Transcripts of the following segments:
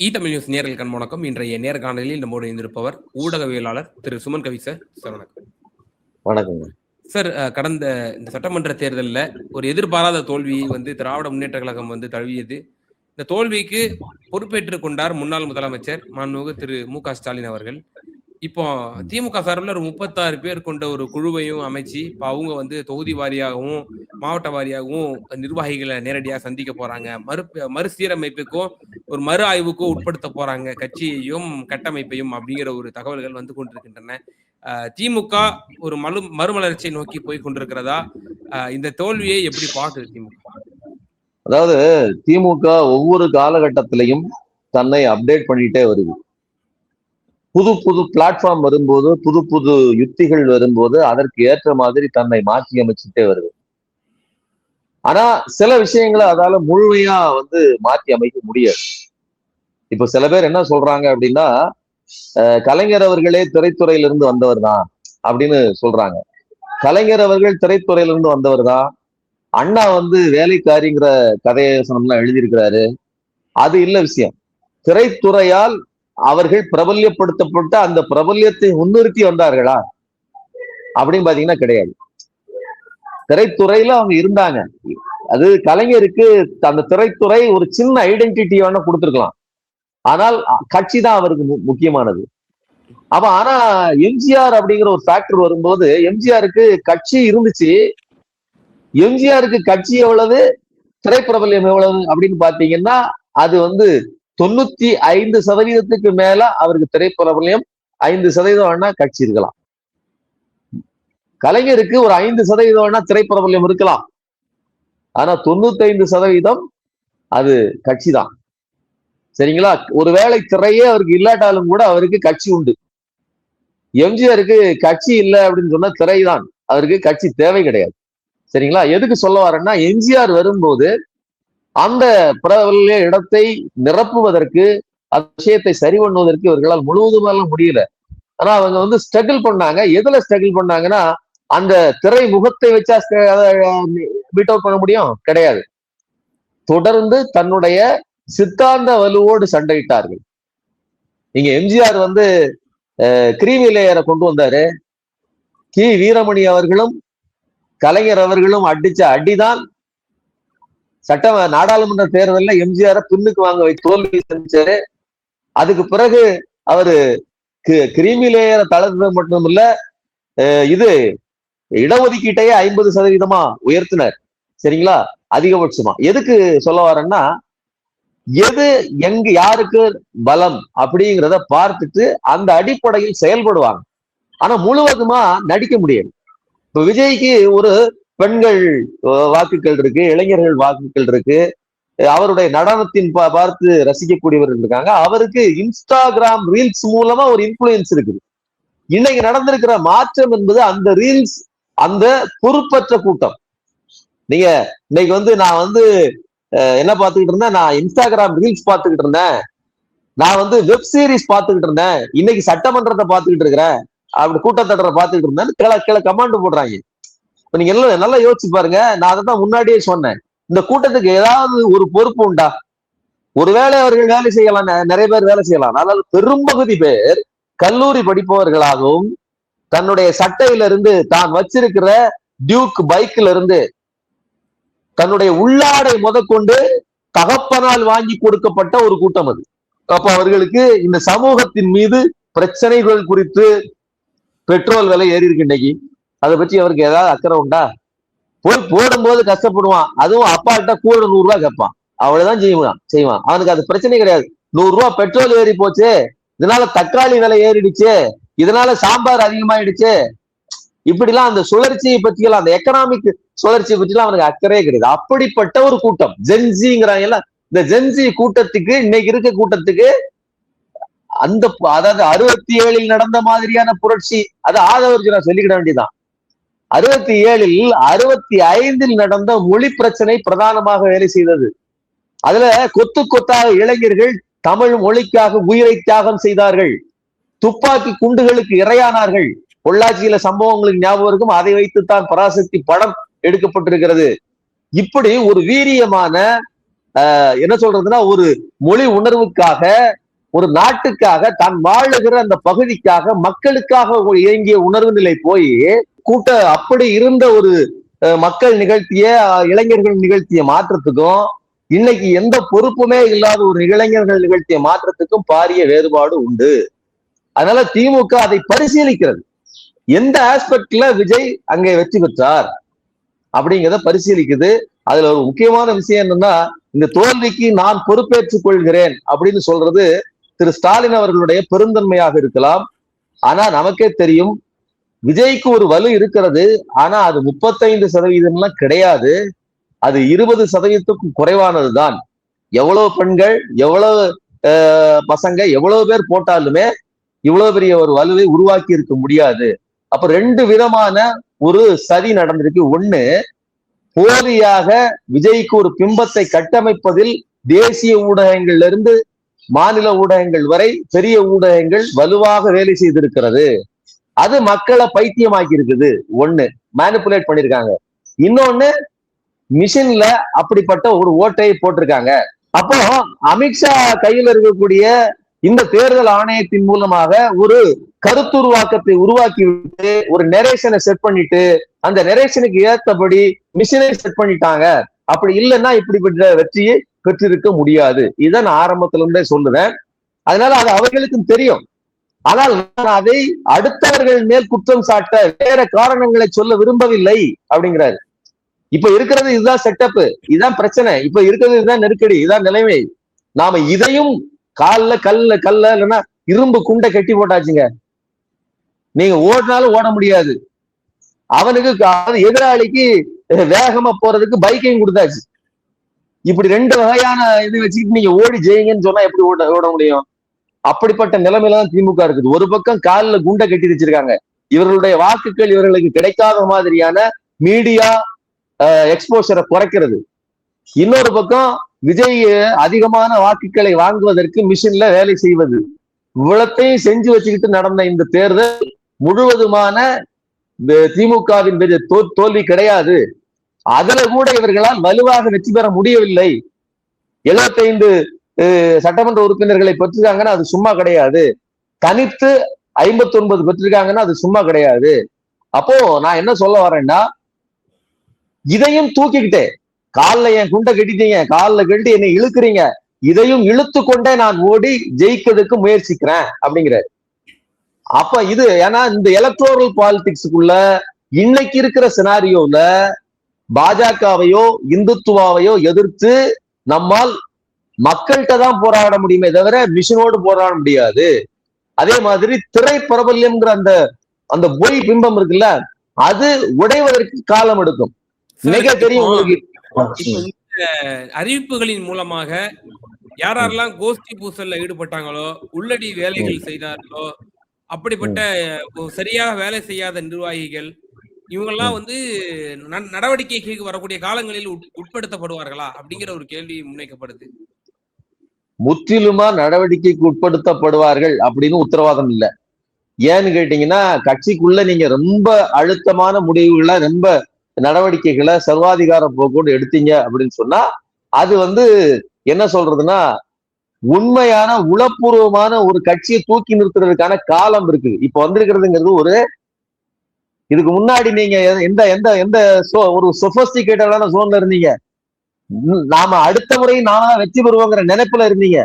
Tamil news நேயர்களுக்கு வணக்கம். இன்றைய நேர்காணலில் நம்மோடு இருந்திருப்பவர் ஊடகவியலாளர் திரு சுமன் கவி சார். சார் வணக்கம். வணக்கங்க சார். கடந்த இந்த சட்டமன்ற தேர்தலில் ஒரு எதிர்பாராத தோல்வியை திராவிட முன்னேற்ற கழகம் தழுவியது. இந்த தோல்விக்கு பொறுப்பேற்றுக் கொண்டார் முன்னாள் முதலமைச்சர் மாண்புமிகு திரு மு.க. ஸ்டாலின் அவர்கள். இப்போ திமுக சார்பில் ஒரு 36 பேர் கொண்ட ஒரு குழுவையும் அமைச்சு இப்போ அவங்க தொகுதி வாரியாகவும் மாவட்ட வாரியாகவும் நிர்வாகிகளை நேரடியாக சந்திக்க போறாங்க. மறுசீரமைப்புக்கும் ஒரு மறு ஆய்வுக்கும் உட்படுத்த போறாங்க கட்சியையும் கட்டமைப்பையும் அப்படிங்கிற ஒரு தகவல்கள் கொண்டிருக்கின்றன. திமுக ஒரு மறுமலர்ச்சியை நோக்கி போய் கொண்டிருக்கிறதா? இந்த தோல்வியை எப்படி பார்க்குது திமுக? அதாவது திமுக ஒவ்வொரு காலகட்டத்திலையும் தன்னை அப்டேட் பண்ணிட்டே வருது. புது புது பிளாட்ஃபார்ம் வரும்போது, புது புது யுக்திகள் வரும்போது அதற்கு ஏற்ற மாதிரி தன்னை மாற்றி அமைச்சுட்டே வருது. ஆனா சில விஷயங்களை அதால முழுமையா மாற்றி அமைக்க முடியாது. இப்ப சில பேர் என்ன சொல்றாங்க அப்படின்னா, கலைஞர் அவர்களே திரைத்துறையிலிருந்து வந்தவர் தான் அப்படின்னு சொல்றாங்க. கலைஞர் அவர்கள் திரைத்துறையிலிருந்து வந்தவர் தான். அண்ணா வேலைக்காரிங்கிற கதையசனம்லாம் எழுதியிருக்கிறாரு. அது இல்ல விஷயம். திரைத்துறையால் அவர்கள் பிரபல்யப்படுத்தப்பட்ட அந்த பிரபல்யத்தை முன்னிறுத்தி வந்தார்களா அப்படின்னு பாத்தீங்கன்னா கிடையாது. திரைத்துறையில அவங்க இருந்தாங்க. அது கலைஞருக்கு அந்த திரைத்துறை ஒரு சின்ன ஐடென்டிட்டி வேணா கொடுத்துருக்கலாம். ஆனால் கட்சி தான் அவருக்கு முக்கியமானது. அப்ப ஆனா எம்ஜிஆர் அப்படிங்கிற ஒரு ஃபேக்டர் வரும்போது எம்ஜிஆருக்கு கட்சி இருந்துச்சு. எம்ஜிஆருக்கு கட்சி எவ்வளவு, திரைப்பிரபல்யம் எவ்வளவு அப்படின்னு பாத்தீங்கன்னா அது 95% மேல அவருக்கு திரைப்பிரபல்யம், 5% வேணா கட்சி இருக்கலாம். கலைஞருக்கு ஒரு 5% வேணா திரைப்பிரபல்யம் இருக்கலாம். ஆனா 95% அது கட்சி தான். சரிங்களா? ஒருவேளை திரையே அவருக்கு இல்லாட்டாலும் கூட அவருக்கு கட்சி உண்டு. எம்ஜிஆருக்கு கட்சி இல்லை அப்படின்னு சொன்னா திரைதான், அவருக்கு கட்சி தேவை கிடையாது. சரிங்களா? எதுக்கு சொல்ல வரேன்னா, எம்ஜிஆர் வரும்போது அந்த பிரபல்ய இடத்தை நிரப்புவதற்கு, அந்த விஷயத்தை சரி பண்ணுவதற்கு இவர்களால் முழுவதுமெல்லாம் முடியல. ஆனா அவங்க ஸ்ட்ரகிள் பண்ணாங்க. எதுல ஸ்ட்ரகிள் பண்ணாங்கன்னா, அந்த திரை முகத்தை வச்சா பீட் அவுட் பண்ண முடியும் கிடையாது. தொடர்ந்து தன்னுடைய சித்தாந்த வலுவோடு சண்டையிட்டார்கள். நீங்க எம்ஜிஆர் கிரீமி லேயரை கொண்டு வந்தாரு. கி வீரமணி அவர்களும் கலைஞர் அவர்களும் அடிச்ச அடிதான் நாடாளுமன்ற தேர்தலில் எம்ஜிஆரை பின்னுக்கு வாங்க தோல்வி சந்திச்சாரு. அதுக்கு பிறகு அவரு கிரீமி லேயரை தளர்ந்தது மட்டும் இல்ல, இது இடஒதுக்கீட்டையே 50% உயர்த்தினார். சரிங்களா? அதிகபட்சமா. எதுக்கு சொல்ல வரேன்னா, எது எங்க யாருக்கு பலம் அப்படிங்கிறத பார்த்துட்டு அந்த அடிப்படையில் செயல்படுவாங்க. ஆனா முழுவதுமா நடிக்க முடியாது. இப்ப விஜய்க்கு ஒரு பெண்கள் வாக்குகள் இருக்கு, இளைஞர்கள் வாக்குகள் இருக்கு, அவருடைய நடனத்தின் பார்த்து ரசிக்கக்கூடியவர்கள் இருக்காங்க. அவருக்கு இன்ஸ்டாகிராம் ரீல்ஸ் மூலமா ஒரு இன்ஃபுளுயன்ஸ் இருக்குது. இன்னைக்கு நடந்திருக்கிற மாற்றம் என்பது அந்த ரீல்ஸ், அந்த பொறுப்பற்ற கூட்டம். நீங்க இன்னைக்கு நான் என்ன பார்த்துக்கிட்டு இருந்தேன், நான் இன்ஸ்டாகிராம் ரீல்ஸ் பார்த்துக்கிட்டு இருந்தேன், நான் வெப் சீரிஸ் பார்த்துக்கிட்டு இருந்தேன், இன்னைக்கு சட்டமன்றத்தை பார்த்துக்கிட்டு இருக்கிறேன், அப்படி கூட்டத்தொடரை பார்த்துக்கிட்டு இருந்தேன் கீழே கமாண்ட் போடுறாங்க. இப்ப நீங்க எல்லாம் நல்லா யோசிச்சு பாருங்க. நான் அதை தான் முன்னாடியே சொன்னேன். இந்த கூட்டத்துக்கு ஏதாவது ஒரு பொறுப்பு உண்டா? ஒருவேளை அவர்கள் வேலை செய்யலாம், நிறைய பேர் வேலை செய்யலாம். அதனால பெரும்பகுதி பேர் கல்லூரி படிப்பவர்களாகவும், தன்னுடைய சட்டையிலிருந்து தான் வச்சிருக்கிற டியூக் பைக்ல இருந்து தன்னுடைய உள்ளாடை முதற்கொண்டு தகப்பனால் வாங்கி கொடுக்கப்பட்ட ஒரு கூட்டம் அது. அப்ப அவர்களுக்கு இந்த சமூகத்தின் மீது பிரச்சனைகள் குறித்து, பெட்ரோல் விலை ஏறி இருக்கு இன்னைக்கு, அதை பற்றி அவருக்கு ஏதாவது அக்கறை உண்டா? போய் போடும்போது கஷ்டப்படுவான். அதுவும் அப்பாட்ட கூட 100 ரூபாய் கேட்பான். அவ்வளவுதான் செய்வான். அவனுக்கு அது பிரச்சனை கிடையாது. 100 ரூபாய் பெட்ரோல் ஏறி போச்சு, இதனால தக்காளி விலை ஏறிடுச்சு, இதனால சாம்பார் அதிகமாயிடுச்சு, இப்படிலாம் அந்த சுழற்சியை பற்றியெல்லாம், அந்த எக்கனாமிக் சுழற்சியை பற்றிலாம் அவனுக்கு அக்கறையே கிடையாது. அப்படிப்பட்ட ஒரு கூட்டம் ஜென்சிங்கிறாங்க. இந்த ஜென்சி கூட்டத்துக்கு, இன்னைக்கு இருக்க கூட்டத்துக்கு அதாவது 67 நடந்த மாதிரியான புரட்சி, அது ஆதவர்ஜுனா சொல்லிக்கிட வேண்டியதான். 67 65 நடந்த மொழி பிரச்சனை பிரதானமாக வேலை செய்தது. அதுல கொத்து கொத்தாக இளைஞர்கள் தமிழ் மொழிக்காக உயிரை தியாகம் செய்தார்கள். துப்பாக்கி குண்டுகளுக்கு இரையானார்கள். பொள்ளாச்சியில சம்பவங்களுக்கு ஞாபகம் இருக்கும். அதை வைத்துத்தான் பராசக்தி படம் எடுக்கப்பட்டிருக்கிறது. இப்படி ஒரு வீரியமான என்ன சொல்றதுன்னா ஒரு மொழி உணர்வுக்காக, ஒரு நாட்டுக்காக, தான் வாழுகிற அந்த பகுதிக்காக, மக்களுக்காக இயங்கிய உணர்வு நிலை போய் அப்படி இருந்த ஒரு மக்கள் நிகழ்த்திய இளைஞர்கள் நிகழ்த்திய மாற்றத்துக்கும் இன்னைக்கு எந்த பொறுப்புமே இல்லாத ஒரு இளைஞர்கள் நிகழ்த்திய மாற்றத்துக்கும் பாரிய வேறுபாடு உண்டு. அதனால திமுக அதை பரிசீலிக்கிறது. எந்த ஆஸ்பெக்ட்ல விஜய் அங்கே வெற்றி பெற்றார் அப்படிங்கிறத பரிசீலிக்குது. அதுல ஒரு முக்கியமான விஷயம் என்னன்னா, இந்த தோல்விக்கு நான் பொறுப்பேற்றுக் கொள்கிறேன் அப்படின்னு சொல்றது திரு ஸ்டாலின் அவர்களுடைய பெருந்தன்மையாக இருக்கலாம். ஆனா நமக்கே தெரியும் விஜய்க்கு ஒரு வலு இருக்கிறது. ஆனா அது 35% கிடையாது. அது 20%க்கும் குறைவானதுதான். எவ்வளவு பெண்கள், எவ்வளவு பசங்க, எவ்வளவு பேர் போட்டாலுமே இவ்வளவு பெரிய ஒரு வலுவை உருவாக்கி இருக்க முடியாது. அப்ப 2 விதமான ஒரு சதி நடந்திருக்கு. ஒண்ணு, போலியாக விஜய்க்கு ஒரு பிம்பத்தை கட்டமைப்பதில் தேசிய ஊடகங்கள்ல இருந்து மாநில ஊடகங்கள் வரை பெரிய ஊடகங்கள் வலுவாக வேலை செய்திருக்கிறது. அது மக்களை பைத்தியமாக்கி இருக்குது. ஒண்ணு, மேனிபுலேட் பண்ணிருக்காங்க. இன்னொன்னு, மிஷின்ல அப்படிப்பட்ட ஒரு ஓட்டையை போட்டிருக்காங்க. அப்போ அமித்ஷா கையில் இருக்கக்கூடிய இந்த தேர்தல் ஆணையத்தின் மூலமாக ஒரு கருத்துருவாக்கத்தை உருவாக்கி விட்டு ஒரு நெரேஷனை செட் பண்ணிட்டு அந்த நெரேஷனுக்கு ஏற்றபடி மிஷினை செட் பண்ணிட்டாங்க. அப்படி இல்லைன்னா இப்படிப்பட்ட வெற்றியை பெற்றிருக்க முடியாது. இதை நான் ஆரம்பத்துல இருந்தே சொல்லுவேன். அதனால அது அவர்களுக்கும் தெரியும். ஆனால் நான் அதை அடுத்தவர்கள் மேல் குற்றம் சாட்ட வேற காரணங்களை சொல்ல விரும்பவில்லை அப்படிங்கிறாரு. இப்ப இருக்கிறது இதுதான் செட்டப், இதுதான் பிரச்சனை, இப்ப இருக்கிறது இதுதான் நெருக்கடி, இதுதான் நிலைமை. நாம இதையும் கல்ல இல்லைன்னா இரும்பு குண்டை கட்டி போட்டாச்சுங்க. நீங்க ஓடினாலும் ஓட முடியாது. அவனுக்கு எதிராளிக்கு வேகமா போறதுக்கு பைக்கையும் கொடுத்தாச்சு. இப்படி 2 வகையான இது வச்சுக்கிட்டு நீங்க ஓடி ஜெயிங்கன்னு சொன்னா எப்படி ஓட முடியும்? அப்படிப்பட்ட நிலைமையில தான் திமுக இருக்குது. ஒரு பக்கம் காலில் குண்டை கட்டி வச்சிருக்காங்க. இவர்களுடைய வாக்குகள் இவர்களுக்கு கிடைக்காத மாதிரியான மீடியா எக்ஸ்போஷரை குறைக்கிறது. இன்னொரு பக்கம் விஜய் அதிகமான வாக்குகளை வாங்குவதற்கு மிஷின்ல வேலை செய்வது. இவ்வளத்தையும் செஞ்சு வச்சுக்கிட்டு நடந்த இந்த தேர்தல் முழுவதுமான திமுகவின் தோல்வி கிடையாது. அதுல கூட இவர்களால் வலுவாக வெற்றி பெற முடியவில்லை. 75 சட்டமன்ற உறுப்பினர்களை பெற்றிருக்காங்கன்னா அது சும்மா கிடையாது. தனித்து 59 பெற்றிருக்காங்கன்னா அது சும்மா கிடையாது. அப்போ நான் என்ன சொல்ல வரேன்னா, இதையும் தூக்கிக்கிட்டே காலில் என் குண்டை கட்டிட்டீங்க, காலில் கட்டி என்னை இழுக்கிறீங்க, இதையும் இழுத்து கொண்டே நான் ஓடி ஜெயிக்கிறதுக்கு முயற்சிக்கிறேன் அப்படிங்கிறாரு. அப்ப இது ஏன்னா இந்த எலக்ட்ரோரல் பாலிடிக்ஸுக்குள்ள இன்னைக்கு இருக்கிற சினாரியோல பாஜகவையோ இந்துத்துவாவையோ எதிர்த்து நம்மால் மக்கள்கிட்ட தான் போராட முடியுமே தவிர மிஷினோடு போராட முடியாது. அதே மாதிரி திரை பிரபல்யம்ங்கிற அந்த பொய் பிம்பம் இருக்குல்ல, அது உடைவதற்கு காலம் எடுக்கும். மிக தெரியும் உங்களுக்கு. அறிவிப்புகளின் மூலமாக யாரெல்லாம் கோஷ்டி பூசல்ல ஈடுபட்டாங்களோ, உள்ளடி வேலைகள் செய்தார்களோ, அப்படிப்பட்ட சரியாக வேலை செய்யாத நிர்வாகிகள் இவங்கெல்லாம் வந்து நடவடிக்கைக்கு வரக்கூடிய காலங்களில் உட்படுத்தப்படுவார்களா அப்படிங்கிற ஒரு கேள்வி முன்வைக்கப்படுது. முற்றிலுமா நடவடிக்கைக்கு உட்படுத்தப்படுவார்கள் அப்படின்னு உத்தரவாதம் இல்லை. ஏன்னு கேட்டீங்கன்னா, கட்சிக்குள்ள நீங்க ரொம்ப அழுத்தமான முடிவுகளை, ரொம்ப நடவடிக்கைகளை சர்வாதிகார போக்கோடு எடுத்தீங்க அப்படின்னு சொன்னா அது என்ன சொல்றதுன்னா, உண்மையான உளப்பூர்வமான ஒரு கட்சியை தூக்கி நிறுத்துறதுக்கான காலம் இருக்கு. இப்ப வந்திருக்கிறதுங்கிறது இதுக்கு முன்னாடி நீங்க எந்த எந்த எந்த ஒரு சொபஸ்டிகேட்டடான சோன்ல இருந்தீங்க. நாம அடுத்த முறை நாம தான் வெற்றி பெறுவோங்கிற நினைப்புல இருந்தீங்க.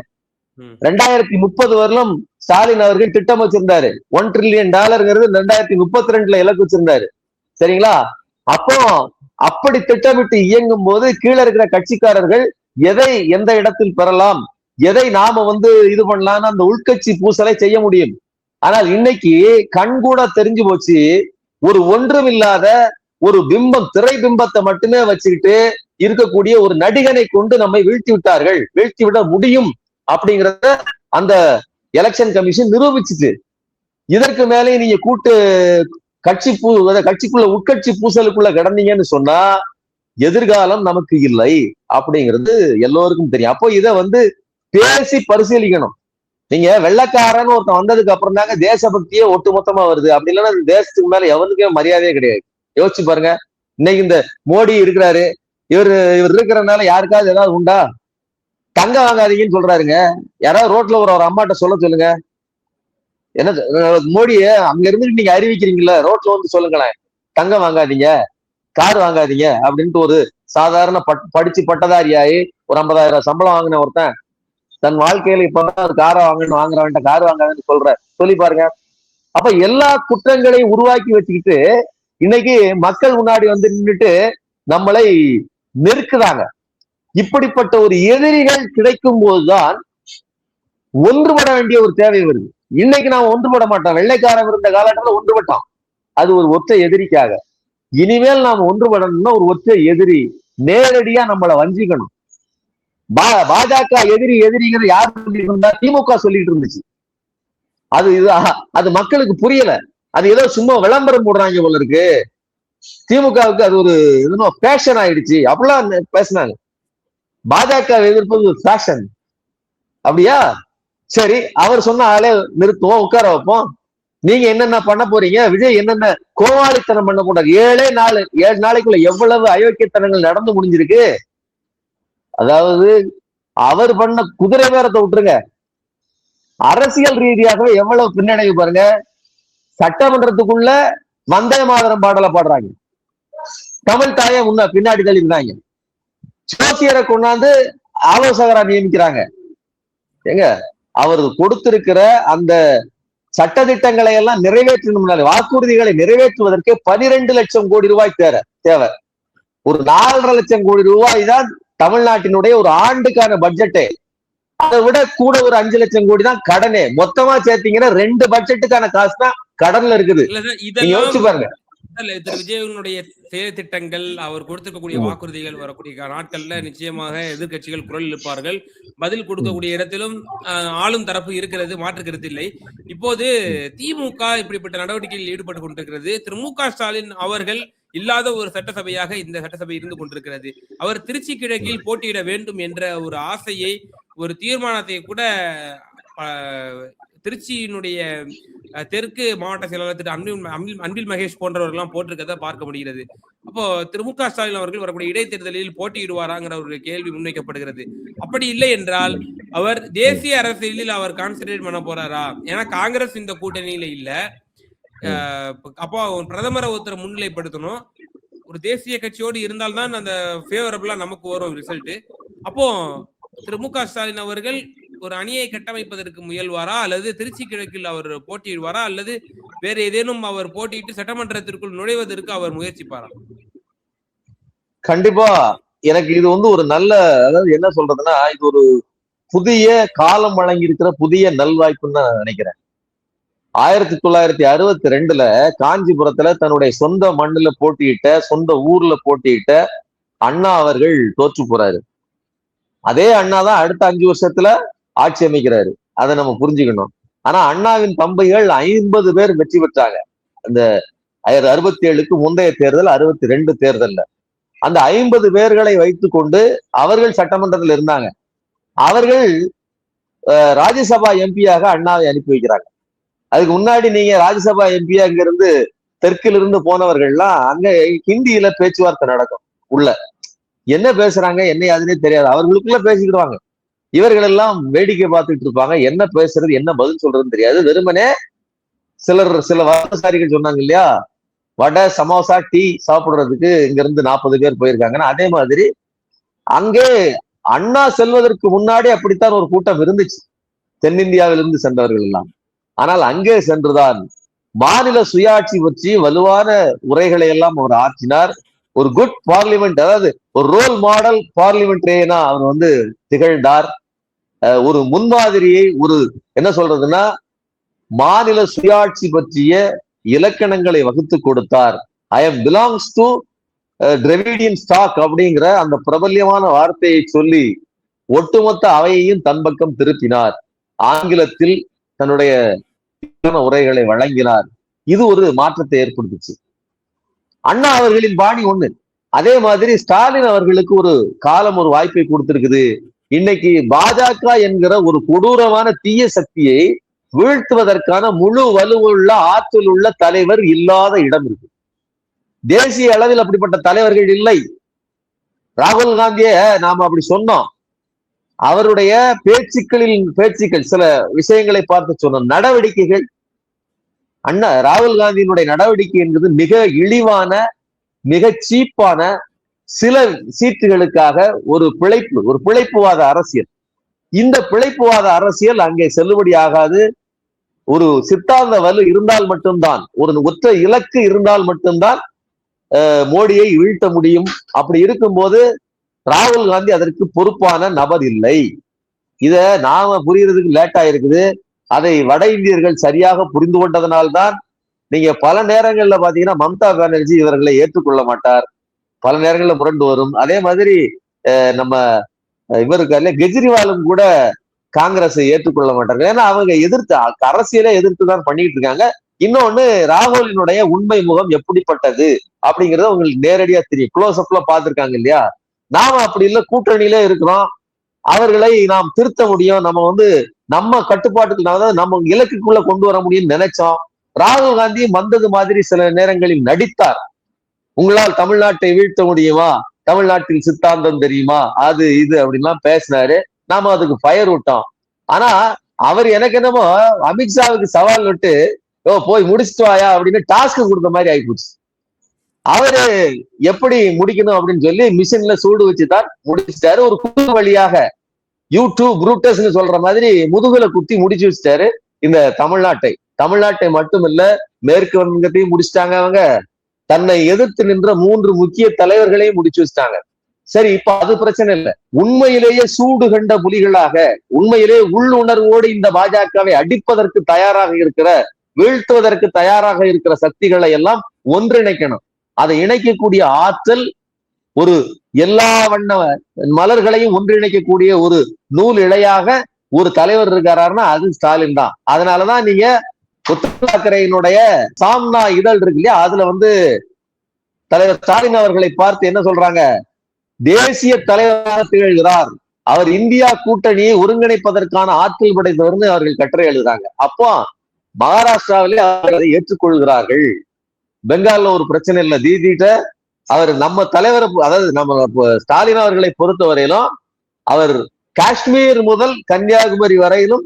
2030 வரலும் ஸ்டாலின் அவர்கள் திட்டம் வச்சிருந்தாரு. $1 trillion 2032 இலக்கு வச்சிருந்தாரு. சரிங்களா? அப்போ அப்படி திட்டமிட்டு இயங்கும் போது கீழே இருக்கிற கட்சிக்காரர்கள் எதை எந்த இடத்தில் பெறலாம், எதை நாம இது பண்ணலாம்னு அந்த உள்கட்சி பூசலை செய்ய முடியும். ஆனால் இன்னைக்கு கண்கூட தெரிஞ்சு போச்சு, ஒரு ஒன்றும் இல்லாத ஒரு பிம்பம், திரை பிம்பத்தை மட்டுமே வச்சுக்கிட்டு இருக்கக்கூடிய ஒரு நடிகனை கொண்டு நம்மை வீழ்த்தி விட்டார்கள், வீழ்த்தி விட முடியும் அப்படிங்கிறத அந்த எலெக்ஷன் கமிஷன் நிரூபிச்சுட்டு, இதற்கு மேலே நீங்க கட்சிக்குள்ள உட்கட்சி பூசலுக்குள்ள கிடந்தீங்கன்னு சொன்னா எதிர்காலம் நமக்கு இல்லை அப்படிங்கிறது எல்லோருக்கும் தெரியும். அப்போ இதை பேசி பரிசீலிக்கணும். நீங்க வெள்ளக்காரன்னு ஒருத்தன் வந்ததுக்கு அப்புறம் தாங்க தேசபக்தியே ஒட்டுமொத்தமா வருது. அப்படி இல்லைன்னா தேசத்துக்கு மேல எவனுக்கே மரியாதையே கிடையாது. யோசிச்சு பாருங்க. இன்னைக்கு இந்த மோடி இருக்கிறாரு, இவர் இருக்கிறனால யாருக்காவது ஏதாவது உண்டா? தங்கம் வாங்காதீங்கன்னு சொல்றாருங்க. யாராவது ரோட்ல ஒரு அம்மாட்ட சொல்லுங்க. என்ன மோடிய அங்க இருந்து நீங்க அறிவிக்கிறீங்கல்ல, ரோட்ல வந்து சொல்லுங்களேன், தங்கம் வாங்காதீங்க, கார் வாங்காதீங்க அப்படின்ட்டு. ஒரு சாதாரண படிச்சு பட்டதாரியாயி ஒரு 50,000 சம்பளம் வாங்கின ஒருத்தன் தன் வாழ்க்கையில இப்பதான் ஒரு காரை வாங்குறவன்ட்ட கார் வாங்காதுன்னு சொல்லி பாருங்க. அப்ப எல்லா குற்றங்களையும் உருவாக்கி வச்சுக்கிட்டு இன்னைக்கு மக்கள் முன்னாடி வந்து நின்றுட்டு நம்மளை நெருக்குறாங்க. இப்படிப்பட்ட ஒரு எதிரிகள் கிடைக்கும் போதுதான் ஒன்றுபட வேண்டிய ஒரு தேவை வருது. இன்னைக்கு நாம் ஒன்றுபட மாட்டோம். வெள்ளைக்காரன் இருந்த காலகட்டத்தில் ஒன்றுபட்டோம், அது ஒரு ஒற்றை எதிரிக்காக. இனிமேல் நாம் ஒன்றுபடணும்னா ஒரு ஒற்றை எதிரி நேரடியா நம்மளை வஞ்சிக்கணும். பாஜக எதிரிங்கிற யார் சொல்லிட்டு இருந்தா? திமுக சொல்லிட்டு இருந்துச்சு. அது மக்களுக்கு புரியல. அது ஏதோ சும்மா விளம்பரம் போடுறாங்க போல இருக்கு. திமுகவுக்கு அது ஒரு பேஷன் ஆயிடுச்சு அப்படிலாம் பேசினாங்க. பாஜக எதிர்ப்பது ஒரு ஃபேஷன் அப்படியா? சரி, அவர் சொன்ன ஆளே நிறுத்துவோம், உட்கார வைப்போம். நீங்க என்னென்ன பண்ண போறீங்க? விஜய் என்னென்ன கோமாளித்தனம் பண்ண போறாரு? 7 நாளைக்குள்ள எவ்வளவு அயோக்கியத்தனங்கள் நடந்து முடிஞ்சிருக்கு. அதாவது அவர் பண்ண குதிரை பேரத்தை விட்டுருங்க, அரசியல் ரீதியாகவே எவ்வளவு பின்னடைவு பாருங்க. சட்டமன்றத்துக்குள்ள வந்தே மாதரம் பாடலை பாடுறாங்க, தமிழ் தாயை பின்னாடி தள்ளிருந்தாங்க, ஜோசியரை கொண்டாந்து ஆலோசகரா நியமிக்கிறாங்க. எங்க அவர் கொடுத்திருக்கிற அந்த சட்டத்திட்டங்களை எல்லாம் நிறைவேற்றணும், வாக்குறுதிகளை நிறைவேற்றுவதற்கு 12 லட்சம் கோடி ரூபாய் தேவை. ஒரு 4.5 லட்சம் கோடி ரூபாய் தான் தமிழ்நாட்டினுடைய ஒரு ஆண்டுக்கான பட்ஜெட்டே. அதை விட கூட ஒரு 5 லட்சம் கோடி தான் கடனே. மொத்தமா சேர்த்தீங்கன்னா 2 பட்ஜெட்டுக்கான காசு தான் கடன்ல இருக்குது. யோசிச்சு பாருங்க. திரு விஜயனுடைய செயல் திட்டங்கள், அவர் கொடுத்திருக்கக்கூடிய வாக்குறுதிகள் வரக்கூடிய நாட்கள்ல நிச்சயமாக எதிர்கட்சிகள் குரல் எழுப்பார்கள். பதில் கொடுக்கக்கூடிய இடத்திலும் ஆளும் தரப்பு இருக்கிறது, மாற்று கருத்து இல்லை. இப்போது திமுக இப்படிப்பட்ட நடவடிக்கையில் ஈடுபட்டு கொண்டிருக்கிறது. திரு மு.க. ஸ்டாலின் அவர்கள் இல்லாத ஒரு சட்டசபையாக இந்த சட்டசபை இருந்து கொண்டிருக்கிறது. அவர் திருச்சி கிழக்கில் போட்டியிட வேண்டும் என்ற ஒரு ஆசையை, ஒரு தீர்மானத்தை கூட திருச்சியினுடைய தெற்கு மாவட்ட செயலாளர் திரு அன்பில் மகேஷ் போன்றவர்கள்லாம் போட்டிருக்கதை பார்க்க முடிகிறது. அப்போ திரு மு.க. ஸ்டாலின் அவர்கள் வரக்கூடிய இடைத்தேர்தலில் போட்டியிடுவாராங்கிற ஒரு கேள்வி முன்வைக்கப்படுகிறது. அப்படி இல்லை என்றால் அவர் தேசிய அரசியலில் அவர் கான்சென்ட்ரேட் பண்ண போறாரா? ஏன்னா காங்கிரஸ் இந்த கூட்டணியில இல்ல. அப்போ பிரதமரை ஒருத்தரை முன்னிலைப்படுத்தணும். ஒரு தேசிய கட்சியோடு இருந்தால்தான் அந்த ஃபேவரபிளா நமக்கு வரும் ரிசல்ட். அப்போ திரு மு.க. ஸ்டாலின் அவர்கள் ஒரு அணியை கட்டமைப்பதற்கு முயல்வாரா, அல்லது திருச்சி கிழக்கில் அவர் போட்டியிடுவாரா, அல்லது வேற ஏதேனும் அவர் போட்டியிட்டு சட்டமன்றத்திற்குள் நுழைவதற்கு அவர் முயற்சிப்பாரா? கண்டிப்பா. எனக்கு இது ஒரு நல்ல, அதாவது என்ன சொல்றதுன்னா, இது ஒரு புதிய காலம் வழங்கி இருக்கிற புதிய நல்வாய்ப்புன்னு தான் நான் நினைக்கிறேன். 1962 காஞ்சிபுரத்துல தன்னுடைய சொந்த மண்ணுல போட்டியிட்ட, சொந்த ஊர்ல போட்டியிட்ட அண்ணா அவர்கள் தோற்று போறாரு. அதே அண்ணா தான் அடுத்த 5 வருஷத்துல ஆட்சி அமைக்கிறாரு. அதை நம்ம புரிஞ்சுக்கணும். ஆனா அண்ணாவின் தம்பிகள் 50 பேர் வெற்றி பெற்றாங்க. அந்த 67க்கு முந்தைய தேர்தல், 62 தேர்தல்ல அந்த 50 பேர்களை வைத்துக் கொண்டு அவர்கள் சட்டமன்றத்தில் இருந்தாங்க. அவர்கள் ராஜ்யசபா எம்பியாக அண்ணாவை அனுப்பி வைக்கிறாங்க. அதுக்கு முன்னாடி நீங்க ராஜ்யசபா எம்பி அங்க இருந்து தெற்கில் இருந்து போனவர்கள்லாம் அங்க ஹிந்தியில பேச்சுவார்த்தை நடக்கும். உள்ள என்ன பேசுறாங்க, என்ன அதுன்னே தெரியாது, அவர்களுக்குள்ள பேசிக்கிடுவாங்க. இவர்கள் எல்லாம் வேடிக்கை பார்த்துட்டு இருப்பாங்க. என்ன பேசுறது, என்ன பதில் சொல்றதுன்னு தெரியாது. வெறுமனே சில வசதிகள் சொன்னாங்க இல்லையா, வடை சமோசா டீ சாப்பிடுறதுக்கு இங்க இருந்து 40 பேர் போயிருக்காங்கன்னா, அதே மாதிரி அங்கே அண்ணா செல்வதற்கு முன்னாடி அப்படித்தான் ஒரு கூட்டம் இருந்துச்சு, தென்னிந்தியாவிலிருந்து சென்றவர்கள் எல்லாம். ஆனால் அங்கே சென்றுதான் மாநில சுயாட்சி பற்றி வலுவான உரைகளை எல்லாம் அவர் ஆற்றினார். ஒரு குட் பார்லிமெண்ட், அதாவது ஒரு ரோல் மாடல் பார்லிமெண்டேரியனா அவர் திகழ்ந்தார். ஒரு முன்மாதிரியை, ஒரு என்ன சொல்றதுன்னா மாநில சுயாட்சி பற்றிய இலக்கணங்களை வகுத்து கொடுத்தார். I am belongs to Dravidian stock அப்படிங்கிற அந்த பிரபல்யமான வார்த்தையை சொல்லி ஒட்டுமொத்த அவையையும் தன் பக்கம் திருப்பினார். ஆங்கிலத்தில் தன்னுடைய உரைகளை வழங்கினார். இது ஒரு மாற்றத்தை ஏற்படுத்துச்சு. அண்ணா அவர்களின் பாணி ஒண்ணு. அதே மாதிரி ஸ்டாலின் அவர்களுக்கு ஒரு காலம், ஒரு வாய்ப்பை கொடுத்திருக்குது. இன்னைக்கு பாஜக என்கிற ஒரு கொடூரமான தீய சக்தியை வீழ்த்துவதற்கான முழு வலுவுள்ள, ஆற்றல் உள்ள தலைவர் இல்லாத இடம் இருக்கு. தேசிய அளவில் அப்படிப்பட்ட தலைவர்கள் இல்லை. ராகுல் காந்திய நாம அப்படி சொன்னோம். அவருடைய பேச்சுக்கள் சில விஷயங்களை பார்த்து சொன்ன நடவடிக்கைகள், அண்ணா ராகுல் காந்தியினுடைய நடவடிக்கை என்பது மிக இழிவான, மிக சீப்பான, சில சீட்டுகளுக்காக ஒரு பிழைப்புவாத அரசியல். இந்த பிழைப்புவாத அரசியல் அங்கே செல்லுபடி ஆகாது. ஒரு சித்தாந்த வலு இருந்தால் மட்டும்தான், ஒரு ஒற்றை இலக்கு இருந்தால் மட்டும்தான் மோடியை வீழ்த்த முடியும். அப்படி இருக்கும்போது ராகுல் காந்தி அதற்கு பொறுப்பான நபர் இல்லை. இத நாம புரியறதுக்கு லேட் ஆயிருக்குது. அதை வட இந்தியர்கள் சரியாக புரிந்து கொண்டதனால்தான் நீங்க பல நேரங்கள்ல பாத்தீங்கன்னா மம்தா பானர்ஜி இவர்களை ஏற்றுக்கொள்ள மாட்டார், பல நேரங்கள்ல முரண்டு வரும். அதே மாதிரி நம்ம இவருக்கு கெஜ்ரிவாலும் கூட காங்கிரஸை ஏற்றுக்கொள்ள மாட்டார்கள். ஏன்னா அவங்க அரசியலை எதிர்த்துதான் பண்ணிட்டு இருக்காங்க. இன்னொன்னு, ராகுலினுடைய உண்மை முகம் எப்படிப்பட்டது அப்படிங்கறது உங்களுக்கு நேரடியா தெரியும். க்ளோஸ் அப்ல பாத்துருக்காங்க இல்லையா? நாம அப்படி இல்லை, கூட்டணியில இருக்கிறோம், அவர்களை நாம் திருத்த முடியும், நம்ம கட்டுப்பாட்டுக்கு நம்ம இலக்குக்குள்ள கொண்டு வர முடியும்னு நினைச்சோம். ராகுல் காந்தி வந்தது மாதிரி சில நேரங்களில் நடித்தார். உங்களால் தமிழ்நாட்டை வீழ்த்த முடியுமா, தமிழ்நாட்டில் சித்தாந்தம் தெரியுமா, அது இது அப்படின்லாம் பேசினாரு. நாம அதுக்கு ஃபயர் விட்டோம். ஆனா அவர் எனக்கு என்னமோ அமித்ஷாவுக்கு சவால் விட்டு போய் முடிச்சுட்டு வாயா அப்படின்னு டாஸ்க் கொடுத்த மாதிரி ஆயிப்போச்சு. அவரு எப்படி முடிக்கணும் அப்படின்னு சொல்லி மிஷின்ல சூடு வச்சுதான் முடிச்சிட்டாரு. ஒரு குத்து வழியாக யூடியூப் புரூட்டஸ்ன்னு சொல்ற மாதிரி முதுகுல குத்தி முடிச்சு வச்சுட்டாரு இந்த தமிழ்நாட்டை மட்டும் இல்ல, மேற்கு வங்கத்தையும் முடிச்சிட்டாங்க. அவங்க தன்னை எதிர்த்து நின்ற 3 முக்கிய தலைவர்களையும் முடிச்சு வச்சுட்டாங்க. சரி, இப்ப அது பிரச்சனை இல்லை. உண்மையிலேயே சூடு கண்ட புலிகளாக, உண்மையிலேயே உள்ளுணர்வோடு இந்த பாஜகவை அடிப்பதற்கு தயாராக இருக்கிற, வீழ்த்துவதற்கு தயாராக இருக்கிற சக்திகளை எல்லாம் ஒன்றிணைக்கணும். அதை இணைக்கக்கூடிய ஆற்றல், ஒரு எல்லா வண்ண மலர்களையும் ஒன்றிணைக்கக்கூடிய ஒரு நூல் இழையாக ஒரு தலைவர் இருக்காருன்னா அது ஸ்டாலின் தான். அதனாலதான் நீங்க உத்தவ் தாக்கரேயினுடைய சாம்னா இதழ் இருக்கு இல்லையா, அதுல தலைவர் ஸ்டாலின் அவர்களை பார்த்து என்ன சொல்றாங்க, தேசிய தலைவராக திகழ்கிறார், அவர் இந்தியா கூட்டணியை ஒருங்கிணைப்பதற்கான ஆற்றல் படைத்தவர்னு அவர்கள் கட்டுரை எழுதுறாங்க. அப்போ மகாராஷ்டிராவிலே அவர்கள் அதை ஏற்றுக்கொள்கிறார்கள். பெங்கால்ல ஒரு பிரச்சனை இல்லை, தீதிட்ட அவர் நம்ம தலைவர், அதாவது நம்ம ஸ்டாலின் அவர்களை பொறுத்தவரையிலும் அவர் காஷ்மீர் முதல் கன்னியாகுமரி வரையிலும்,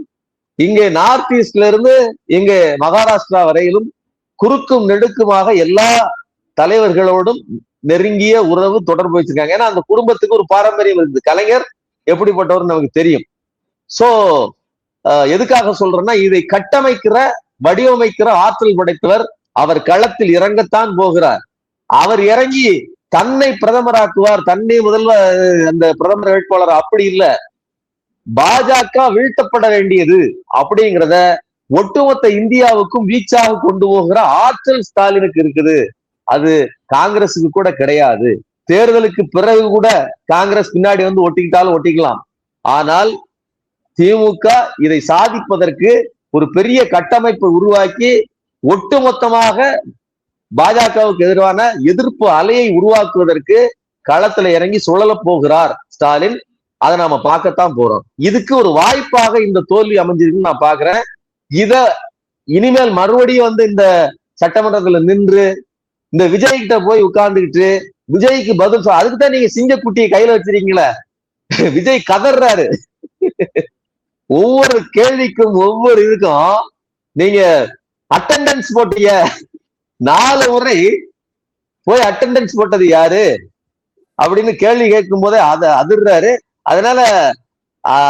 இங்கே நார்த் ஈஸ்ட்ல இருந்து இங்கே மகாராஷ்டிரா வரையிலும் குறுக்கும் நெடுக்குமாக எல்லா தலைவர்களோடும் நெருங்கிய உறவு தொடர்பு வச்சிருக்காங்க. ஏன்னா அந்த குடும்பத்துக்கு ஒரு பாரம்பரியம் இருக்குது. கலைஞர் எப்படிப்பட்டவர் நமக்கு தெரியும். சோ எதுக்காக சொல்றேன்னா, இதை வடிவமைக்கிற ஆற்றல் படைத்தவர். அவர் களத்தில் இறங்கத்தான் போகிறார். அவர் இறங்கி தன்னை பிரதமராக்குவார், தன்னை அந்த பிரதமர் வேட்பாளர் அப்படி இல்லை, பாஜக வீழ்த்தப்பட வேண்டியது அப்படிங்கிறத ஒட்டுமொத்த இந்தியாவுக்கும் வீச்சாக கொண்டு போகிற ஆற்றல் ஸ்டாலினுக்கு இருக்குது. அது காங்கிரஸுக்கு கூட கிடையாது. தேர்தலுக்கு பிறகு கூட காங்கிரஸ் பின்னாடி ஒட்டிக்கிட்டாலும் ஒட்டிக்கலாம். ஆனால் திமுக இதை சாதிப்பதற்கு ஒரு பெரிய கட்டமைப்பை உருவாக்கி ஒட்டுமொத்தமாக பாஜகவுக்கு எதிரான எதிர்ப்பு அலையை உருவாக்குவதற்கு களத்துல இறங்கி சுழல போகிறார் ஸ்டாலின். அதை நாம பார்க்கத்தான் போறோம். இதுக்கு ஒரு வாய்ப்பாக இந்த தோல்வி அமைஞ்சிருக்குன்னு நான் பாக்குறேன். இத இனிமேல் மறுபடியும் இந்த சட்டமன்றத்துல நின்று இந்த விஜய் கிட்ட போய் உட்கார்ந்துக்கிட்டு விஜய்க்கு பதில் அதுக்குதான் நீங்க சிங்கக்குட்டியை கையில வச்சிருக்கீங்களே. விஜய் கதறாரு. ஒவ்வொரு கேள்விக்கும் ஒவ்வொரு இதுக்கும் நீங்க அட்டெண்டன்ஸ் போட்டீங்க, 4 முறை போய் அட்டெண்டன்ஸ் போட்டது யாரு அப்படின்னு கேள்வி கேட்கும் போதே அதிர்றாரு. அதனால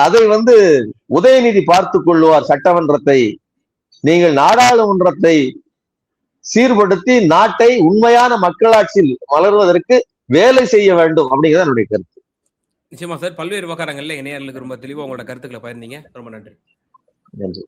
அதை உதயநிதி பார்த்து கொள்ளுவார் சட்டமன்றத்தை. நீங்கள் நாடாளுமன்றத்தை சீர்படுத்தி நாட்டை உண்மையான மக்களாட்சியில் வளர்வதற்கு வேலை செய்ய வேண்டும் அப்படிங்கிறது என்னுடைய கருத்து. நிச்சயமா சார், பல்வேறு விவகாரங்கள்ல இணையர்களுக்கு ரொம்ப தெளிவா உங்களோட கருத்துக்களை பகிர்ந்தீங்க. ரொம்ப நன்றி. நன்றி.